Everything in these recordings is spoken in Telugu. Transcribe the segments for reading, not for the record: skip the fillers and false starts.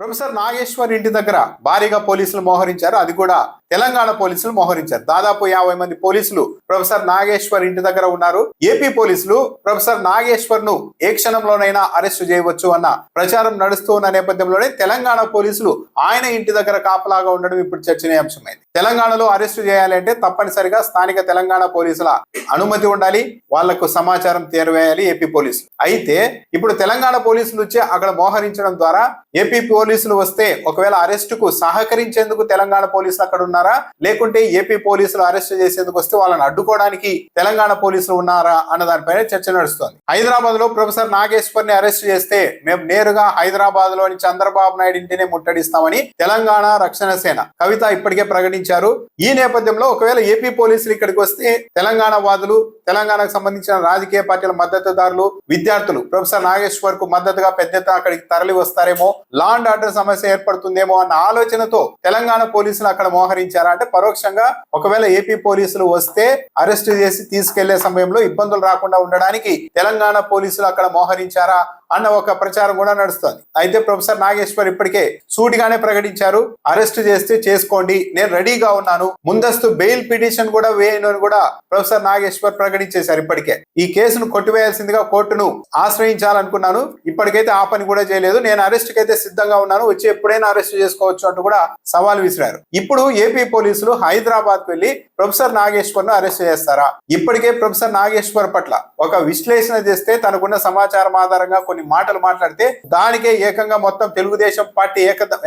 ప్రొఫెసర్ నాగేశ్వర్ ఇంటి దగ్గర భారీగా పోలీసులు మోహరించారు. అది కూడా తెలంగాణ పోలీసులు మోహరించారు. దాదాపు 50 మంది పోలీసులు ప్రొఫెసర్ నాగేశ్వర్ ఇంటి దగ్గర ఉన్నారు. ఏపీ పోలీసులు ప్రొఫెసర్ నాగేశ్వర్ ను ఏ క్షణంలోనైనా అరెస్టు చేయవచ్చు అన్న ప్రచారం నడుస్తూ ఉన్న నేపథ్యంలోనే తెలంగాణ పోలీసులు ఆయన ఇంటి దగ్గర కాపలాగా ఉండడం ఇప్పుడు చర్చనీయాంశమైంది. తెలంగాణలో అరెస్టు చేయాలంటే తప్పనిసరిగా స్థానిక తెలంగాణ పోలీసుల అనుమతి ఉండాలి, వాళ్లకు సమాచారం చేరవేయాలి ఏపీ పోలీసులు. అయితే ఇప్పుడు తెలంగాణ పోలీసులు వచ్చి అక్కడ మోహరించడం ద్వారా ఏపీ పోలీసులు వస్తే ఒకవేళ అరెస్టుకు సహకరించేందుకు తెలంగాణ పోలీసులు అక్కడ ఉన్నారా, లేకుంటే ఏపీ పోలీసులు అరెస్ట్ చేసేందుకు వస్తే వాళ్ళని అడ్డుకోవడానికి తెలంగాణ పోలీసులు ఉన్నారా అన్న దానిపైన చర్చ నడుస్తోంది. హైదరాబాద్ లో ప్రొఫెసర్ నాగేశ్వర్ ని అరెస్ట్ చేస్తే మేము నేరుగా హైదరాబాద్ లోని చంద్రబాబు నాయుడు ఇంటినే ముట్టడిస్తామని తెలంగాణ రక్షణ సేన కవిత ఇప్పటికే ప్రకటించారు. ఈ నేపథ్యంలో ఒకవేళ ఏపీ పోలీసులు ఇక్కడికి వస్తే తెలంగాణ వాదులు, తెలంగాణకు సంబంధించిన రాజకీయ పార్టీల మద్దతుదారులు, విద్యార్థులు ప్రొఫెసర్ నాగేశ్వర్ కు మద్దతుగా పెద్ద ఎత్తున అక్కడికి తరలి వస్తారేమో, లా అండ్ ఆర్డర్ సమస్య ఏర్పడుతుందేమో అన్న ఆలోచనతో తెలంగాణ పోలీసులు అక్కడ మోహరించారా అంటే పరోక్షంగా ఒకవేళ ఏపీ పోలీసులు వస్తే అరెస్ట్ చేసి తీసుకెళ్లే సమయంలో ఇబ్బందులు రాకుండా ఉండడానికి తెలంగాణ పోలీసులు అక్కడ మోహరించారా అన్న ఒక ప్రచారం కూడా నడుస్తోంది. అయితే ప్రొఫెసర్ నాగేశ్వర్ ఇప్పటికే సూటిగానే ప్రకటించారు, అరెస్ట్ చేస్తే చేసుకోండి, నేను రెడీగా ఉన్నాను, ముందస్తు బెయిల్ పిటిషన్ కూడా వేయను అని కూడా ప్రొఫెసర్ నాగేశ్వర్ ప్రకటించేశారు. ఇప్పటికే ఈ కేసును కొట్టివేయాల్సిందిగా కోర్టును ఆశ్రయించాలనుకున్నాను, ఇప్పటికైతే ఆ పని కూడా చేయలేదు, నేను అరెస్ట్ కి అయితే సిద్ధంగా ఉన్నాను, వచ్చి ఎప్పుడైనా అరెస్ట్ చేసుకోవచ్చు అంటూ కూడా సవాల్ విసిరారు. ఇప్పుడు ఏపీ పోలీసులు హైదరాబాద్ వెళ్లి ప్రొఫెసర్ నాగేశ్వర్ ను అరెస్ట్ చేస్తారా? ఇప్పటికే ప్రొఫెసర్ నాగేశ్వర్ పట్ల ఒక విశ్లేషణ చేస్తే తనకున్న సమాచారం ఆధారంగా కొన్ని మాటలు మాట్లాడితే దానికే ఏకంగా మొత్తం తెలుగుదేశం పార్టీ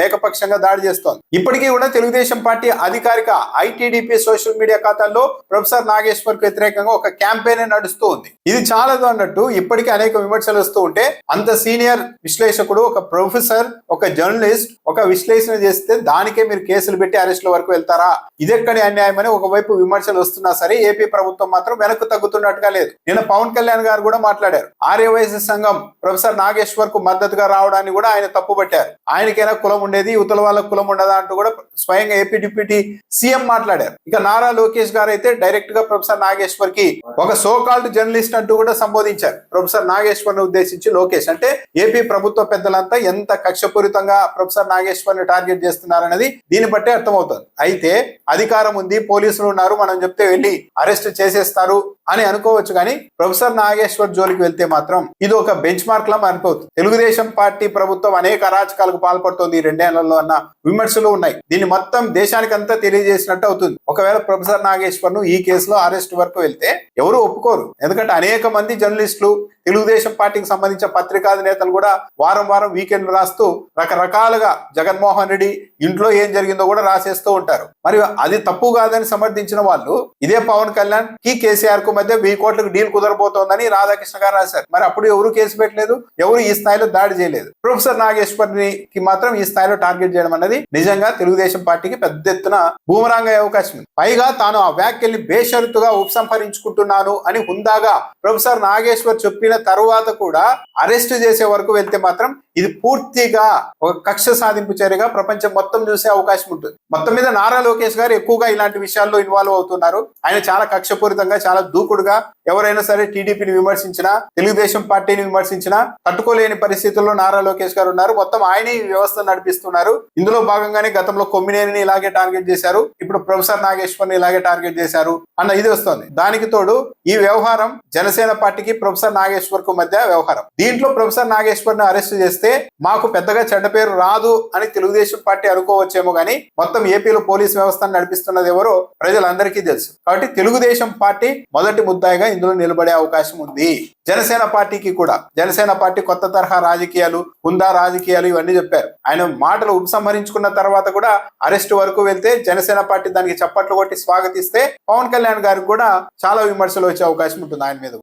ఏకపక్షంగా దాడి చేస్తోంది. ఇప్పటికీ కూడా తెలుగుదేశం పార్టీ అధికారిక ఐటీడీపీ సోషల్ మీడియా ఖాతాల్లో ప్రొఫెసర్ నాగేశ్వర్ కు వ్యతిరేకంగా ఒక క్యాంపెయిన్ నడుస్తూ ఉంది. ఇది చాలదు అన్నట్టు ఇప్పటికీ అనేక విమర్శలు వస్తూ ఉంటే అంత సీనియర్ విశ్లేషకుడు, ఒక ప్రొఫెసర్, ఒక జర్నలిస్ట్ ఒక విశ్లేషణ చేస్తే దానికే మీరు కేసులు పెట్టి అరెస్టుల వరకు వెళ్తారా? ఇదెక్కడి అన్యాయం అని ఒకవైపు విమర్శలు వస్తున్నా సరే ఏపీ ప్రభుత్వం మాత్రం వెనక్కు తగ్గుతున్నట్టుగా లేదు. నిన్న పవన్ కళ్యాణ్ గారు కూడా మాట్లాడారు. ఆర్యవైశ్య సంఘం ప్రొఫెసర్ నాగేశ్వర్ కు మద్దతుగా రావడాన్ని కూడా ఆయన తప్పుపట్టారు. ఆయనకైనా కులం ఉండేది, యువతల వాళ్ళకు కులం ఉండదా అంటూ కూడా స్వయంగా ఏపీ డిప్యూటీ సీఎం మాట్లాడారు. ఇక నారా లోకేష్ గారు అయితే డైరెక్ట్ గా ప్రొఫెసర్ నాగేశ్వర్ కి ఒక సోకాల్డ్ జర్నలిస్ట్ అంటూ కూడా సంబోధించారు. ప్రొఫెసర్ నాగేశ్వర్ ను ఉద్దేశించి లోకేష్ అంటే ఏపీ ప్రభుత్వ పెద్దలంతా ఎంత కక్షపూరితంగా ప్రొఫెసర్ నాగేశ్వర్ ని టార్గెట్ చేస్తున్నారన్నది దీన్ని బట్టే అర్థమవుతుంది. అయితే అధికారం ఉంది, పోలీసులు ఉన్నారు, మనం చెప్తే వెళ్ళి అరెస్ట్ చేసేస్తారు అని అనుకోవచ్చు, కానీ ప్రొఫెసర్ నాగేశ్వర్ జోలికి వెళ్తే మాత్రం ఇది ఒక బెంచ్ మార్క్ లా అనిపోతుంది. తెలుగుదేశం పార్టీ ప్రభుత్వం అనేక అరాచకాలకు పాల్పడుతోంది ఈ 2 ఏళ్లలో అన్న విమర్శలు ఉన్నాయి. దీన్ని మొత్తం దేశానికి అంతా తెలియజేసినట్టు అవుతుంది. ఒకవేళ ప్రొఫెసర్ నాగేశ్వర్ ను ఈ కేసులో అరెస్ట్ వరకు వెళ్తే ఎవరు ఒప్పుకోరు. ఎందుకంటే అనేక మంది జర్నలిస్టులు, తెలుగుదేశం పార్టీకి సంబంధించిన పత్రికాధినేతలు కూడా వారం వారం వీకెండ్ రాస్తూ రకరకాలుగా జగన్మోహన్ రెడ్డి ఇంట్లో ఏం జరిగిందో కూడా రాసేస్తూ ఉంటారు. మరి అది తప్పు కాదని సమర్థించిన వాళ్ళు ఇదే పవన్ కళ్యాణ్ కి కేసీఆర్ కు మధ్య 1000 కోట్లకు డీల్ కుదరబోతోందని రాధాకృష్ణ గారు రాశారు. మరి అప్పుడు ఎవరు కేసు పెట్టలేదు, ఎవరు ఈ స్థాయిలో దాడి చేయలేదు. ప్రొఫెసర్ నాగేశ్వర్ కి మాత్రం ఈ స్థాయిలో టార్గెట్ చేయడం అనేది నిజంగా తెలుగుదేశం పార్టీకి పెద్ద ఎత్తున బూమరాంగ్ అయ్యే అవకాశం ఉంది. పైగా తాను ఆ వ్యాఖ్యల్ని బేషరతుగా ఉపసంహరించుకుంటున్నాను అని హుందాగా ప్రొఫెసర్ నాగేశ్వర్ చెప్పిన తరువాత కూడా అరెస్ట్ చేసే వరకు వెళ్తే మాత్రం ఇది పూర్తిగా ఒక కక్ష సాధింపు చర్యగా ప్రపంచం మొత్తం చూసే అవకాశం ఉంటుంది. మొత్తం మీద నారా లోకేష్ గారు ఎక్కువగా ఇలాంటి విషయాల్లో ఇన్వాల్వ్ అవుతున్నారు. ఆయన చాలా కక్షపూరితంగా, చాలా దూకుడుగా ఎవరైనా సరే టీడీపీని విమర్శించినా, తెలుగుదేశం పార్టీని విమర్శించినా తట్టుకోలేని పరిస్థితుల్లో నారా లోకేష్ గారు ఉన్నారు. మొత్తం ఆయన ఈ వ్యవస్థ నడిపిస్తున్నారు. ఇందులో భాగంగానే గతంలో కొమ్మినేనిని ఇలాగే టార్గెట్ చేశారు, ఇప్పుడు ప్రొఫెసర్ నాగేశ్వర్ ని ఇలాగే టార్గెట్ చేశారు అన్న ఇది వస్తుంది. దానికి తోడు ఈ వ్యవహారం జనసేన పార్టీకి ప్రొఫెసర్ నాగేశ్వర్ కు మధ్య వ్యవహారం. దీంట్లో ప్రొఫెసర్ నాగేశ్వర్ ని అరెస్ట్ చేస్తే మాకు పెద్దగా చెడ్డ పేరు రాదు అని తెలుగుదేశం పార్టీ అనుకోవచ్చేమో, కానీ మొత్తం ఏపీలో పోలీస్ వ్యవస్థను నడిపిస్తున్నది ఎవరో ప్రజలందరికీ తెలుసు. కాబట్టి తెలుగుదేశం పార్టీ మొదటి ముద్దాయిగా ఇందులో నిలబడే అవకాశం ఉంది. జనసేన పార్టీకి కూడా, జనసేన పార్టీ కొత్త తరహా రాజకీయాలు, హుందా రాజకీయాలు ఇవన్నీ చెప్పారు. ఆయన మాటలు ఉపసంహరించుకున్న తర్వాత కూడా అరెస్ట్ వరకు వెళ్తే జనసేన పార్టీ దానికి చప్పట్లు కొట్టి స్వాగతిస్తే పవన్ కళ్యాణ్ గారికి కూడా చాలా విమర్శలు వచ్చే అవకాశం ఉంటుంది ఆయన మీద.